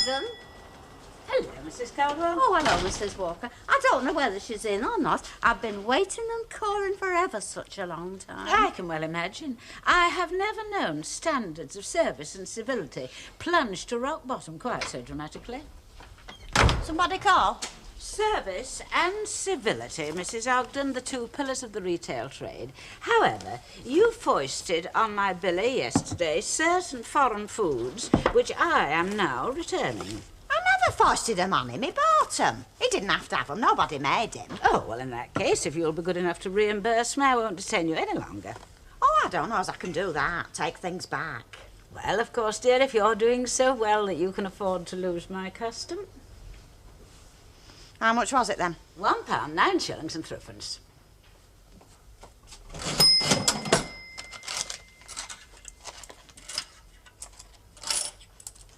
Ogden. Hello, Mrs. Caldwell. Oh, hello, Mrs. Walker. I don't know whether she's in or not. I've been waiting and calling for ever such a long time. I can well imagine. I have never known standards of service and civility plunge to rock bottom quite so dramatically. Somebody call? Service and civility, Mrs. Ogden, the two pillars of the retail trade. However, you foisted on my billy yesterday certain foreign foods which I am now returning. I never foisted them on him. He bought them. He didn't have to have them. Nobody made him. Oh, well, in that case, if you'll be good enough to reimburse me, I won't detain you any longer. Oh, I don't know as I can do that. Take things back. Well, of course, dear, if you're doing so well that you can afford to lose my custom. How much was it then? £1, 9 shillings and threepence.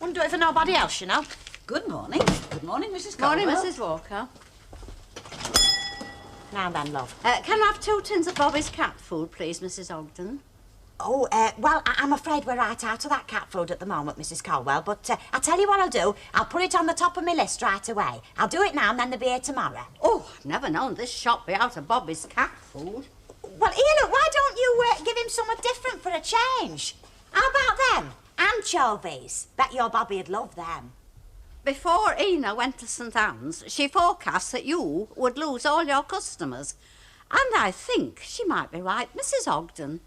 Wouldn't do it for nobody else, you know. Good morning. Good morning, Mrs. Caldwell. Morning, Mrs. Walker. Now then, love. Can I have 2 tins of Bobby's cat food, please, Mrs. Ogden? Oh, well, I'm afraid we're right out of that cat food at the moment, Mrs. Caldwell, but I'll tell you what I'll do. I'll put it on the top of my list right away. I'll do it now and then they'll be here tomorrow. Oh, I've never known this shop be out of Bobby's cat food. Well, here, look, why don't you give him something different for a change? How about them? Anchovies. Bet your Bobby'd love them. Before Ina went to St Anne's, she forecast that you would lose all your customers. And I think she might be right, Mrs Ogden.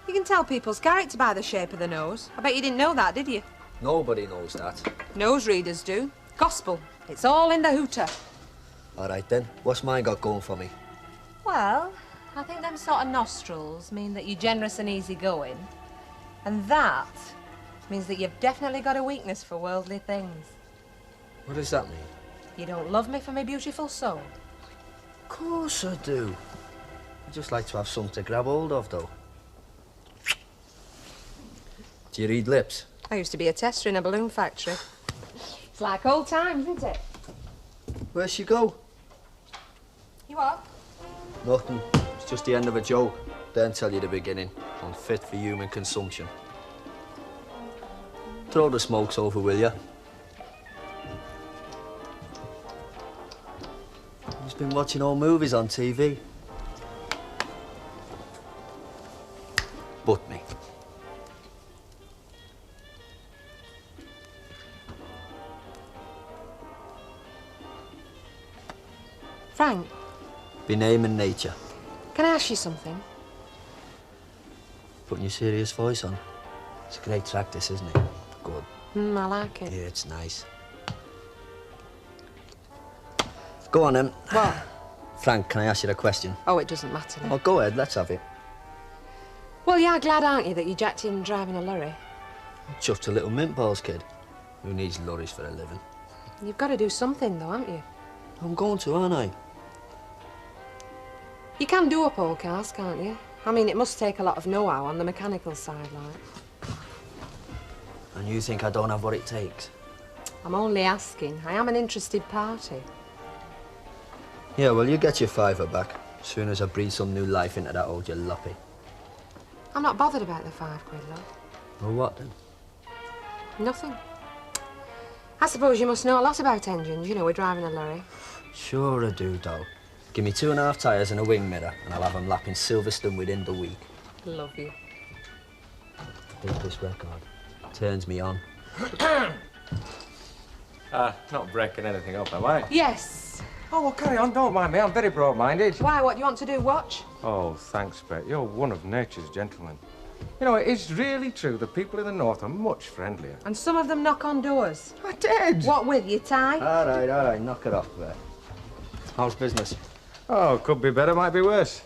You can tell people's character by the shape of the nose. I bet you didn't know that, did you? Nobody knows that. Nose readers do. Gospel. It's all in the hooter. All right, then. What's mine got going for me? Well, I think them sort of nostrils mean that you're generous and easygoing. And that means that you've definitely got a weakness for worldly things. What does that mean? You don't love me for my beautiful soul. Of course I do. I just like to have something to grab hold of, though. Do you read lips? I used to be a tester in a balloon factory. It's like old times, isn't it? Where'd she go? You what? Nothing. It's just the end of a joke. Then tell you the beginning. Unfit for human consumption. Throw the smokes over, will you? He's been watching old movies on TV. But me. Frank, Be name and nature. can I ask you something? Putting your serious voice on. It's a great track, this, isn't it? Good. I like it. Yeah, it's nice. Go on, then. What? Frank, can I ask you a question? Oh, it doesn't matter then. Oh, go ahead, let's have it. Well, you are glad, aren't you, that you jacked in driving a lorry? Just a little mint balls, kid. Who needs lorries for a living? You've got to do something, though, haven't you? I'm going to, aren't I? You can do up old cars, can't you? I mean, it must take a lot of know-how on the mechanical side, like. And you think I don't have what it takes? I'm only asking. I am an interested party. Yeah, well, you get your £5 back as soon as I breathe some new life into that old jalopy. I'm not bothered about the £5, love. Well, what then? Nothing. I suppose you must know a lot about engines, you know, with driving a lorry. Sure I do, doll. Give me 2.5 tyres and a wing mirror, and I'll have them lapping Silverstone within the week. Love you. I think this record turns me on. Not breaking anything up, am I? Yes. Oh, well, carry on. Don't mind me. I'm very broad-minded. Why, what do you want to do, watch? Oh, thanks, Bet. You're one of nature's gentlemen. You know, it is really true that people in the north are much friendlier. And some of them knock on doors. I did. What with, you tie? All right, knock it off, Bet. How's business? Oh, could be better, might be worse.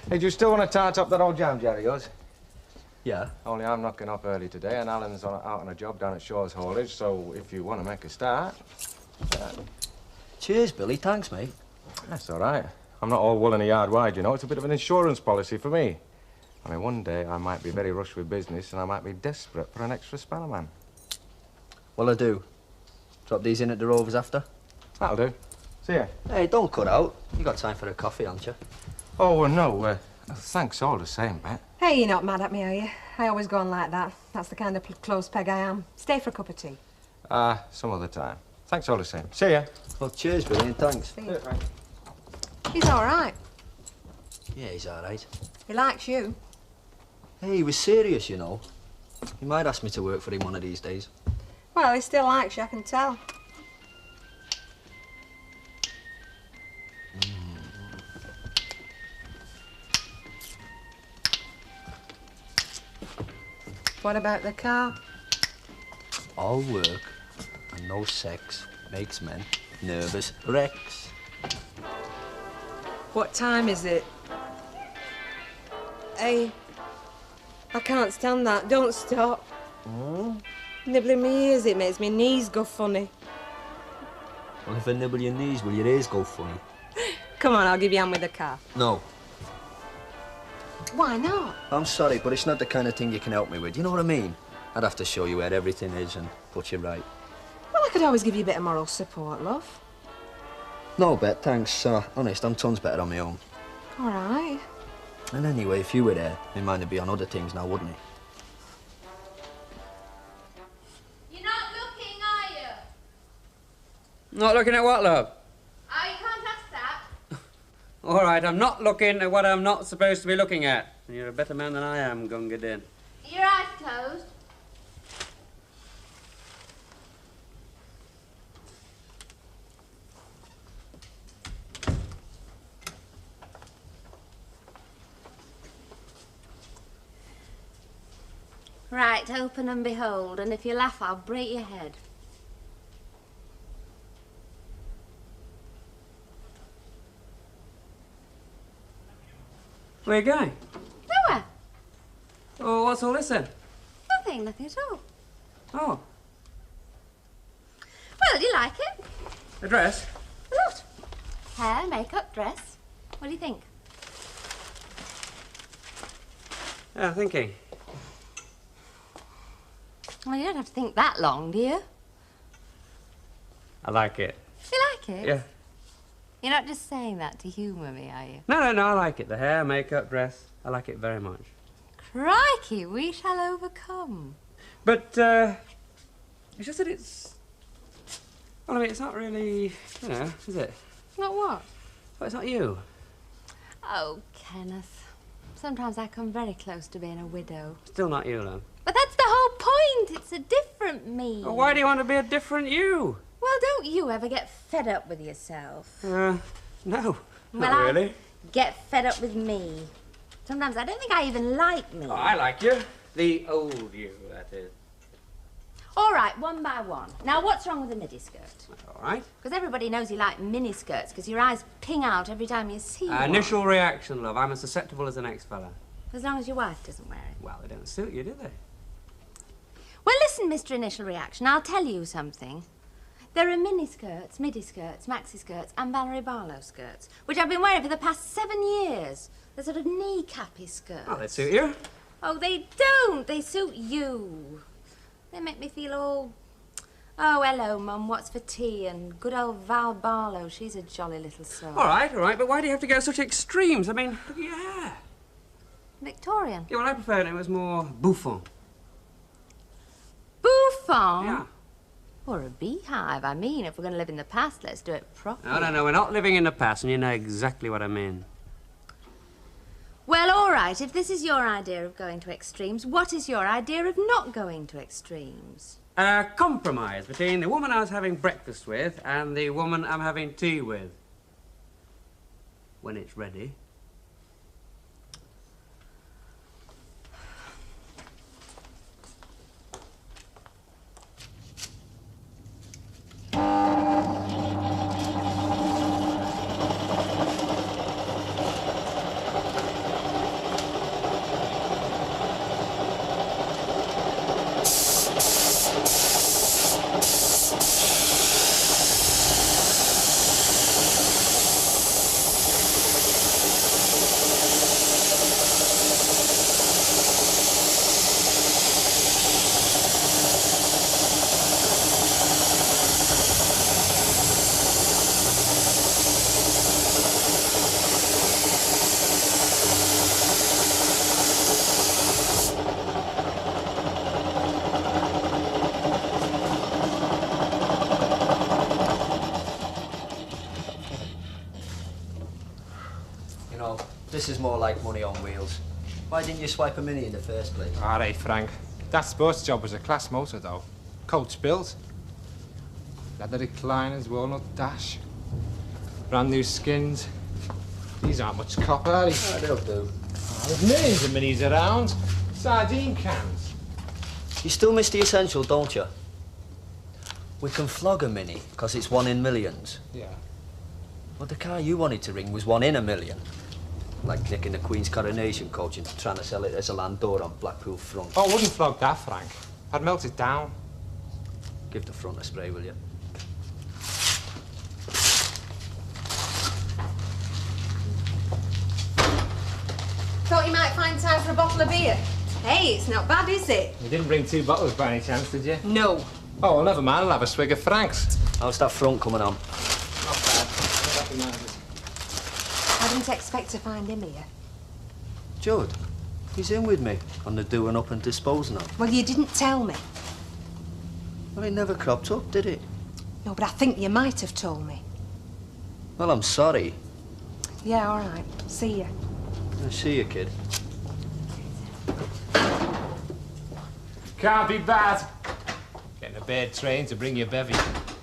Hey, do you still want to tart up that old jam jar of yours? Yeah. Only I'm knocking off early today, and Alan's out on a job down at Shaw's Haulage, so if you want to make a start... Cheers, Billy. Thanks, mate. That's all right. I'm not all wool and a yard wide, you know. It's a bit of an insurance policy for me. I mean, one day I might be very rushed with business, and I might be desperate for an extra spanner man. Well, I do. Drop these in at the Rovers after? That'll do. See ya. Hey, don't cut out. You got time for a coffee, haven't you? Oh, well, no. Thanks all the same, Bet. Hey, you're not mad at me, are you? I always go on like that. That's the kind of close peg I am. Stay for a cup of tea. Some other time. Thanks all the same. See ya. Well, cheers, Billy, and thanks. See you. He's all right. Yeah, he's all right. He likes you. Hey, he was serious, you know. He might ask me to work for him one of these days. Well, he still likes you, I can tell. What about the car? All work and no sex makes men nervous wrecks. What time is it? Hey, I can't stand that. Don't stop. Nibbling my ears, it makes my knees go funny. Well, if I nibble your knees, will your ears go funny? Come on, I'll give you a hand with the car. No. Why not? I'm sorry, but it's not the kind of thing you can help me with. You know what I mean? I'd have to show you where everything is and put you right. Well, I could always give you a bit of moral support, love. No, Bet, thanks. Honest, I'm tons better on my own. All right. And anyway, if you were there, my mind would be on other things now, wouldn't it? You're not looking, are you? Not looking at what, love? Oh, you can't ask that. All right, I'm not looking at what I'm not supposed to be looking at. You're a better man than I am, Gunga Din. Your eyes closed. Right, open and behold, and if you laugh, I'll break your head. Where are you going? Nowhere. Oh, what's all this then? Nothing at all. Oh, Well, do you like it? a dress? A lot. Hair, makeup, dress. What do you think? Yeah, thinking. Well, you don't have to think that long, do you? I like it. You like it? Yeah. You're not just saying that to humour me, are you? No, I like it. The hair, makeup, dress. I like it very much. Crikey, we shall overcome. But, it's just that it's... Well, I mean, it's not really, you know, is it? Not what? Well, it's not you. Oh, Kenneth. Sometimes I come very close to being a widow. Still not you, love. But that's the whole point. It's a different me. Well, why do you want to be a different you? Well, don't you ever get fed up with yourself? No, Well, not really. I get fed up with me. Sometimes I don't think I even like me. Oh, I like you. The old you, that is. All right, one by one. Now, what's wrong with a midi skirt? All right. Because everybody knows you like mini skirts because your eyes ping out every time you see one. Initial reaction, love. I'm as susceptible as the next fella. As long as your wife doesn't wear it. Well, they don't suit you, do they? Well, listen, Mr. Initial Reaction, I'll tell you something. There are mini skirts, midi skirts, maxi skirts, and Valerie Barlow skirts, which I've been wearing for the past 7 years. They're sort of knee-cappy skirts. Oh, they suit you. Oh, they don't. They suit you. They make me feel all... Oh, hello, Mum, what's for tea? And good old Val Barlow, she's a jolly little soul. All right, but why do you have to go such extremes? I mean, look at your hair. Victorian. Yeah, well, I preferred it was more bouffant. Bouffant? Yeah. Or a beehive. I mean, if we're going to live in the past, let's do it properly. No, we're not living in the past, and you know exactly what I mean. Well, all right, if this is your idea of going to extremes, what is your idea of not going to extremes? A compromise between the woman I was having breakfast with and the woman I'm having tea with. When it's ready. know, this is more like money on wheels. Why didn't you swipe a Mini in the first place? All right, Frank. That sports job was a class motor, though. Coach built. Leather recliners, walnut dash. Brand new skins. These aren't much copper, are they? Oh, they'll do. Oh, there's millions of Minis around. Sardine cans. You still miss the essential, don't you? We can flog a Mini, because it's 1 in millions. Yeah. Well, the car you wanted to ring was 1 in a million. Like nicking the Queen's Coronation coach and trying to sell it as a Landau on Blackpool front. Oh, I wouldn't flog that, Frank. I'd melt it down. Give the front a spray, will you? Thought you might find time for a bottle of beer. Hey, it's not bad, is it? You didn't bring 2 bottles by any chance, did you? No. Oh, well, never mind. I'll have a swig of Frank's. How's that front coming on? Not bad. I recognise it. I didn't expect to find him here. Judd, he's in with me on the doing up and disposing of. Well, you didn't tell me. Well, it never cropped up, did it? No, but I think you might have told me. Well, I'm sorry. Yeah, all right. See ya. I see you, kid. Can't be bad. Getting a bad train to bring you bevy.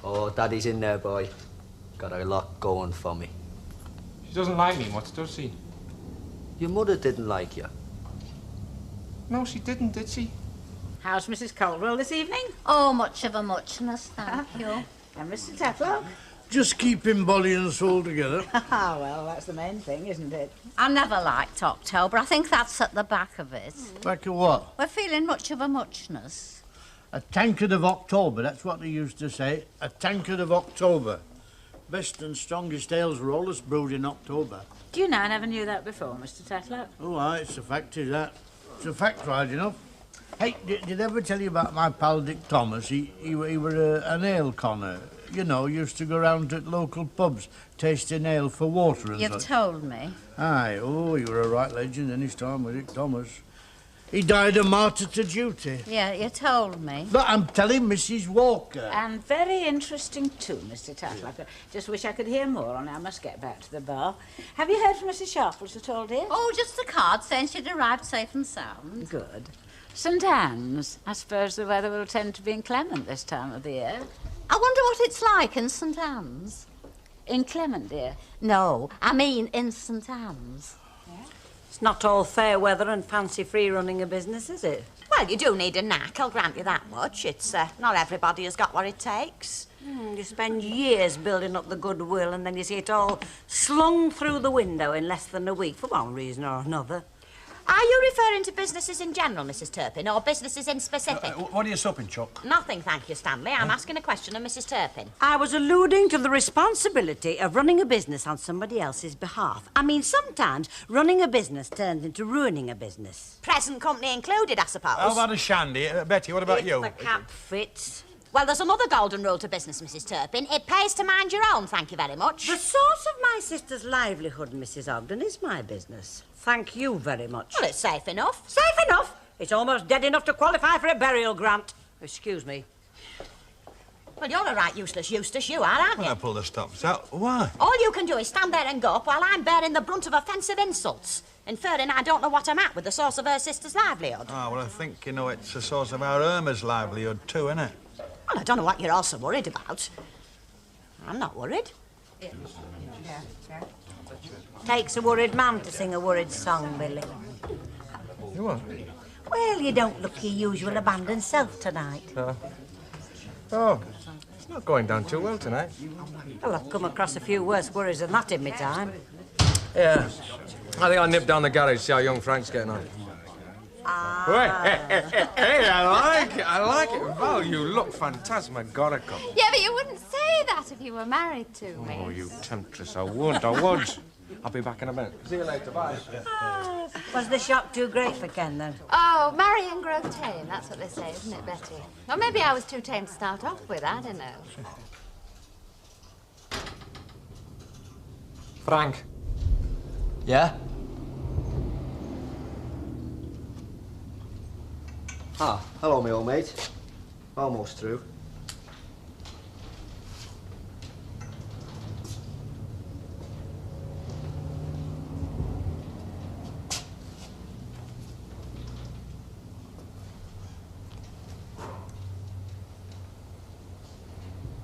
Oh, Daddy's in there, boy. Got a lot going for me. She doesn't like me much, does she? Your mother didn't like you. No, she didn't, did she? How's Mrs. Caldwell this evening? Oh, much of a muchness, thank you. And Mr. Tetlock? Just keeping body and soul together. Ah, well, that's the main thing, isn't it? I never liked October. I think that's at the back of it. Back of what? We're feeling much of a muchness. A tankard of October, that's what they used to say. A tankard of October. Best and strongest ales were always brewed in October. Do you know, I never knew that before, Mr. Tetlock. Oh, aye, it's a fact, is that? It's a fact, right enough. Hey, did I ever tell you about my pal Dick Thomas? He were an ale conner. You know, used to go round to local pubs, tasting ale for water and You've such. told me. Aye, oh, you were a right legend in his time with Dick Thomas. He died a martyr to duty. Yeah, you told me. But I'm telling Mrs. Walker. And very interesting too, Mr. Tetlock. I just wish I could hear more, and I must get back to the bar. Have you heard from Mrs. Sharples at all, dear? Oh, just a card saying she'd arrived safe and sound. Good. St. Anne's. I suppose the weather will tend to be inclement this time of the year. I wonder what it's like in St. Anne's. Inclement, dear. No, I mean in St. Anne's. It's not all fair weather and fancy-free running a business, is it? Well, you do need a knack, I'll grant you that much. It's not everybody has got what it takes. You spend years building up the goodwill and then you see it all slung through the window in less than a week for one reason or another. Are you referring to businesses in general, Mrs. Turpin, or businesses in specific? What are you supping, Chuck? Nothing, thank you, Stanley. I'm asking a question of Mrs. Turpin. I was alluding to the responsibility of running a business on somebody else's behalf. I mean, sometimes running a business turns into ruining a business. Present company included, I suppose. How about a shandy? Betty, what about If you? the cap fits. Well, there's another golden rule to business, Mrs. Turpin. It pays to mind your own, thank you very much. The source of my sister's livelihood, Mrs. Ogden, is my business. Thank you very much. Well, it's safe enough. Safe enough? It's almost dead enough to qualify for a burial grant. Excuse me. Well, you're a right useless Eustace, you are, aren't you? When I pull the stops out, why? All you can do is stand there and gulp while I'm bearing the brunt of offensive insults, inferring I don't know what I'm at with the source of her sister's livelihood. Ah, well, I think, you know, it's the source of our Irma's livelihood too, isn't it? Well, I don't know what you're all so worried about. I'm not worried. Takes a worried man to sing a worried song, Billy. You what? Well, you don't look your usual abandoned self tonight. Oh, it's not going down too well tonight. Well, I've come across a few worse worries than that in my time. Yeah. I think I'll nip down the garage, see how young Frank's getting on. Hey, I like it. Val, you look phantasmagorical. Yeah, but you wouldn't say that if you were married to me. Oh, you temptress. I would. I'll be back in a minute. See you later. Bye. Was the shock too great for Ken, then? Oh, marry and grow tame, that's what they say, isn't it, Betty? Or maybe I was too tame to start off with, I don't know. Frank. Yeah? Ah, hello, my old mate. Almost through.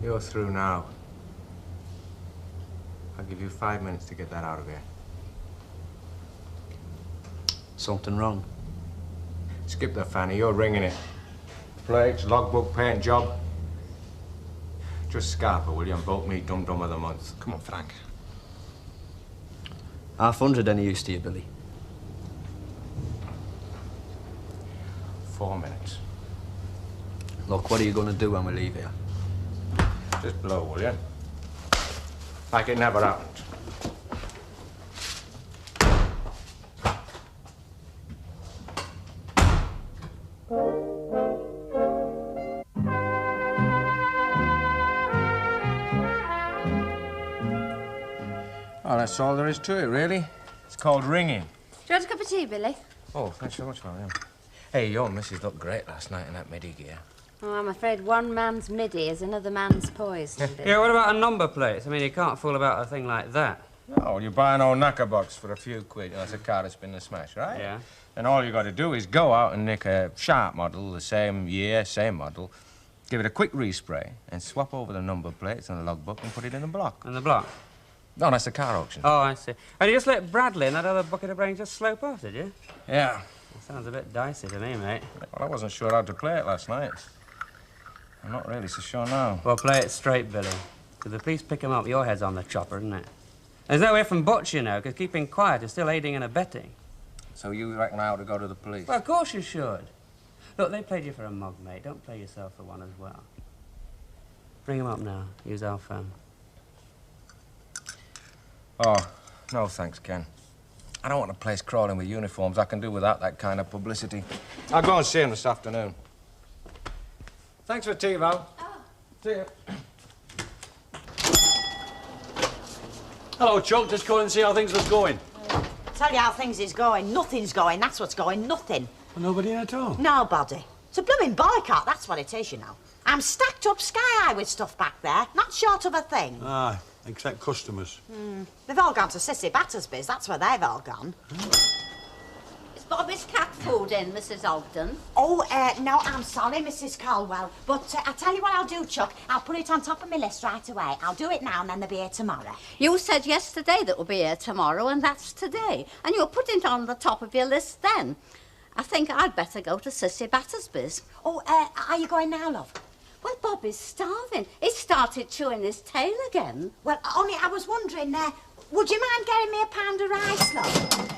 You're through now. I'll give you 5 minutes to get that out of here. Something wrong? Skip the fanny, you're ringing it. Plates, logbook, paint job. Just Scarpa, will you, and vote me dum-dum of the month. Come on, Frank. 500 any use to you, Billy? 4 minutes. Look, what are you going to do when we leave here? Just blow, will you? Like it never happened. Oh, that's all there is to it, really. It's called ringing. Do you want a cup of tea, Billy? Oh, thanks so much, Mariam. Hey, your missus looked great last night in that midi gear. Oh, I'm afraid one man's midi is another man's poison. Yeah, what about a number plate? I mean, you can't fool about a thing like that. Oh, you buy an old knacker box for a few quid. That's a car that's been a smash, right? Yeah. And all you got to do is go out and nick a sharp model, the same year, same model, give it a quick respray, and swap over the number plates and the logbook and put it in the block. In the block? No, that's the car auction. Oh, I see. And you just let Bradley and that other bucket of brains just slope off, did you? Yeah. That sounds a bit dicey to me, mate. Well, I wasn't sure how to play it last night. I'm not really so sure now. Well, play it straight, Billy. If the police pick him up, your head's on the chopper, isn't it? There's no way from Butch, you know, because keeping quiet is still aiding and abetting. So you reckon I ought to go to the police? Well, of course you should. Look, they played you for a mug, mate. Don't play yourself for one as well. Bring him up now. Use our phone. Oh, no thanks, Ken. I don't want the place crawling with uniforms. I can do without that kind of publicity. I'll go and see him this afternoon. Thanks for tea, Val. Oh. See you. Hello, Chuck. Just go and see how things was going. Tell you how things is going. Nothing's going. That's what's going. Nothing. Well, nobody in at all? Nobody. It's a blooming boycott. That's what it is, you know. I'm stacked up sky high with stuff back there. Not short of a thing. Aye, except customers. They've all gone to Sissy Battersby's. That's where they've all gone. Is Bobby's cat food in, Mrs. Ogden? Oh, no, I'm sorry, Mrs. Colwell. But I tell you what I'll do, Chuck. I'll put it on top of my list right away. I'll do it now and then they'll be here tomorrow. You said yesterday that we'll be here tomorrow, and that's today. And you'll put it on the top of your list then. I think I'd better go to Sissy Battersby's. Oh, are you going now, love? Well, Bobby's starving. He started chewing his tail again. Well, only I was wondering, would you mind getting me a pound of rice, love?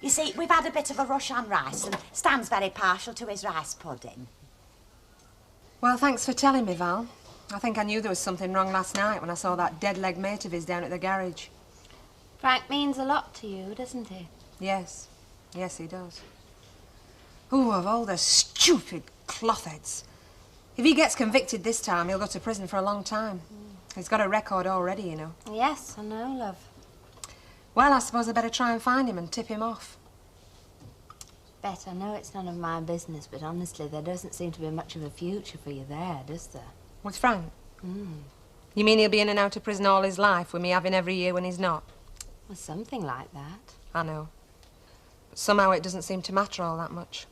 You see, we've had a bit of a rush on rice, and Stan's very partial to his rice pudding. Well, thanks for telling me, Val. I think I knew there was something wrong last night when I saw that dead-leg mate of his down at the garage. Frank means a lot to you, doesn't he? Yes. Yes, he does. Ooh, of all the stupid clothheads. If he gets convicted this time, he'll go to prison for a long time. He's got a record already, you know. Yes, I know, love. Well, I suppose I better try and find him and tip him off. Bet, I know it's none of my business, but honestly, there doesn't seem to be much of a future for you there, does there? What's Frank? You mean he'll be in and out of prison all his life, with me having every year when he's not? Well, something like that. I know. But somehow it doesn't seem to matter all that much.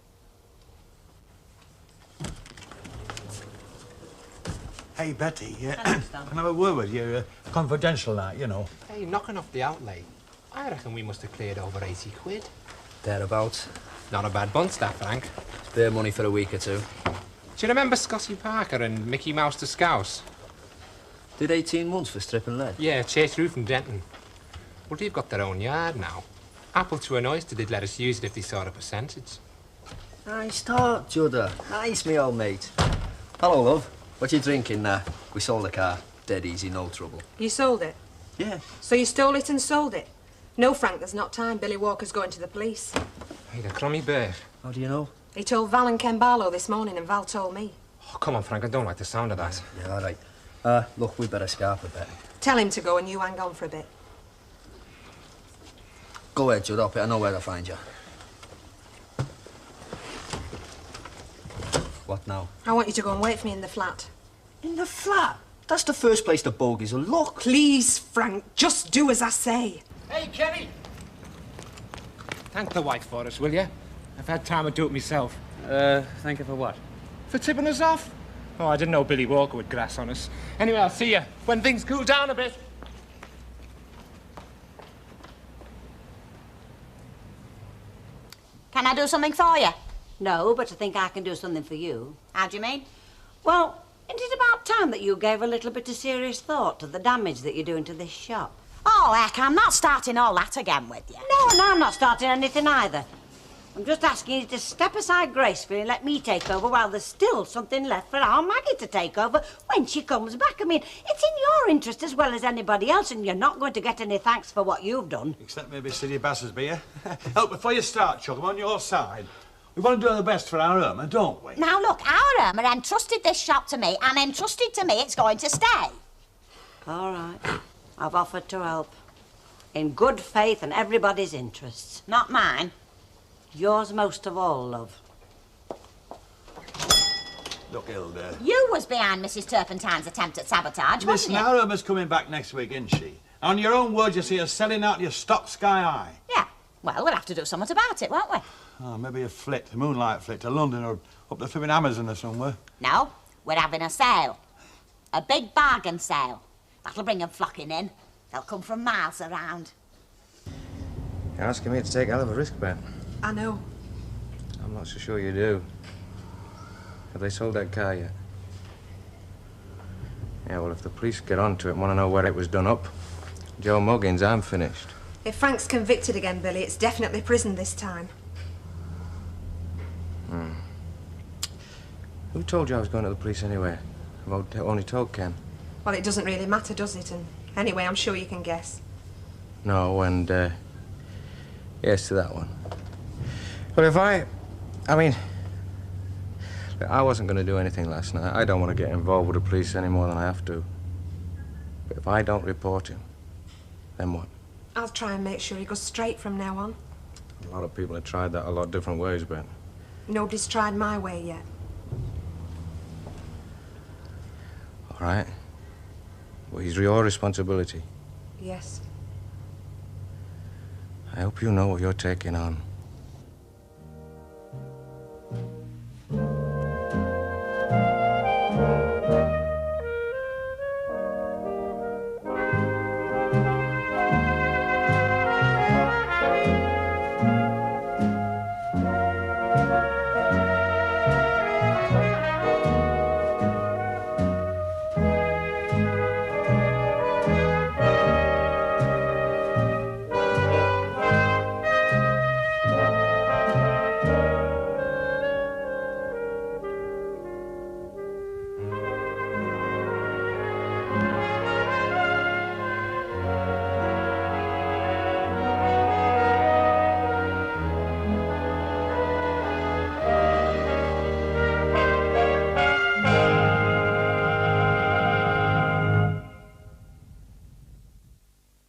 Hey, Betty, can I have a word with you? Confidential, that, you know. Hey, knocking off the outlay. I reckon we must have cleared over 80 quid. Thereabouts. Not a bad bunch, that, Frank. Spare money for a week or two. Do you remember Scotty Parker and Mickey Mouse the Scouse? Did 18 months for stripping lead? Yeah, Chase Roof and Denton. Well, they've got their own yard now. Apple to an oyster, they'd let us use it if they saw the percentage. Nice talk, Judder. Nice, me old mate. Hello, love. What you drinking now? We sold the car. Dead easy, no trouble. You sold it? Yeah. So you stole it and sold it? No, Frank, there's not time. Billy Walker's going to the police. Hey, the crummy bear. How do you know? He told Val and Ken Barlow this morning, and Val told me. Oh, come on, Frank, I don't like the sound of that. Yeah, all right. Look, we better scarp a bit. Tell him to go and you hang on for a bit. Go ahead, Judd, up it. I know where to find you. What now? I want you to go and wait for me in the flat. In the flat? That's the first place the bogies will look. Please, Frank, just do as I say. Hey, Kenny! Thank the wife for us, will you? I've had time to do it myself. Thank you for what? For tipping us off. Oh, I didn't know Billy Walker would grass on us. Anyway, I'll see you when things cool down a bit. Can I do something for you? No, but I think I can do something for you. How do you mean? Well, isn't it about time that you gave a little bit of serious thought to the damage that you're doing to this shop? Oh, heck, I'm not starting all that again with you. No, I'm not starting anything either. I'm just asking you to step aside gracefully and let me take over while there's still something left for our Maggie to take over when she comes back. I mean, it's in your interest as well as anybody else, and you're not going to get any thanks for what you've done. Except maybe City Bassesby, eh? Oh, before you start, Chuck, I'm on your side. We want to do the best for our Irma, don't we? Now, look, our Irma entrusted this shop to me, and entrusted to me it's going to stay. All right. I've offered to help. In good faith and everybody's interests. Not mine. Yours most of all, love. Look, Hilda. You was behind Mrs. Turpentine's attempt at sabotage, wasn't Listen, you? our Irma's coming back next week, isn't she? On your own words, you see her selling out your stock sky high. Yeah. Well, we'll have to do something about it, won't we? Oh, maybe a flit, a moonlight flit to London or up the flipping Amazon or somewhere. No, we're having a sale. A big bargain sale. That'll bring 'em flocking in. They'll come from miles around. You're asking me to take a hell of a risk, Ben. I know. I'm not so sure you do. Have they sold that car yet? Yeah, well, if the police get onto it and want to know where it was done up, Joe Muggins, I'm finished. If Frank's convicted again, Billy, it's definitely prison this time. Who told you I was going to the police anyway? I've only told Ken. Well, it doesn't really matter, does it? And anyway, I'm sure you can guess. No, and, yes to that one. But if I mean, look, I wasn't going to do anything last night. I don't want to get involved with the police any more than I have to. But if I don't report him, then what? I'll try and make sure he goes straight from now on. A lot of people have tried that a lot of different ways, Ben. Nobody's tried my way yet. All right. Well, he's your responsibility. Yes. I hope you know what you're taking on.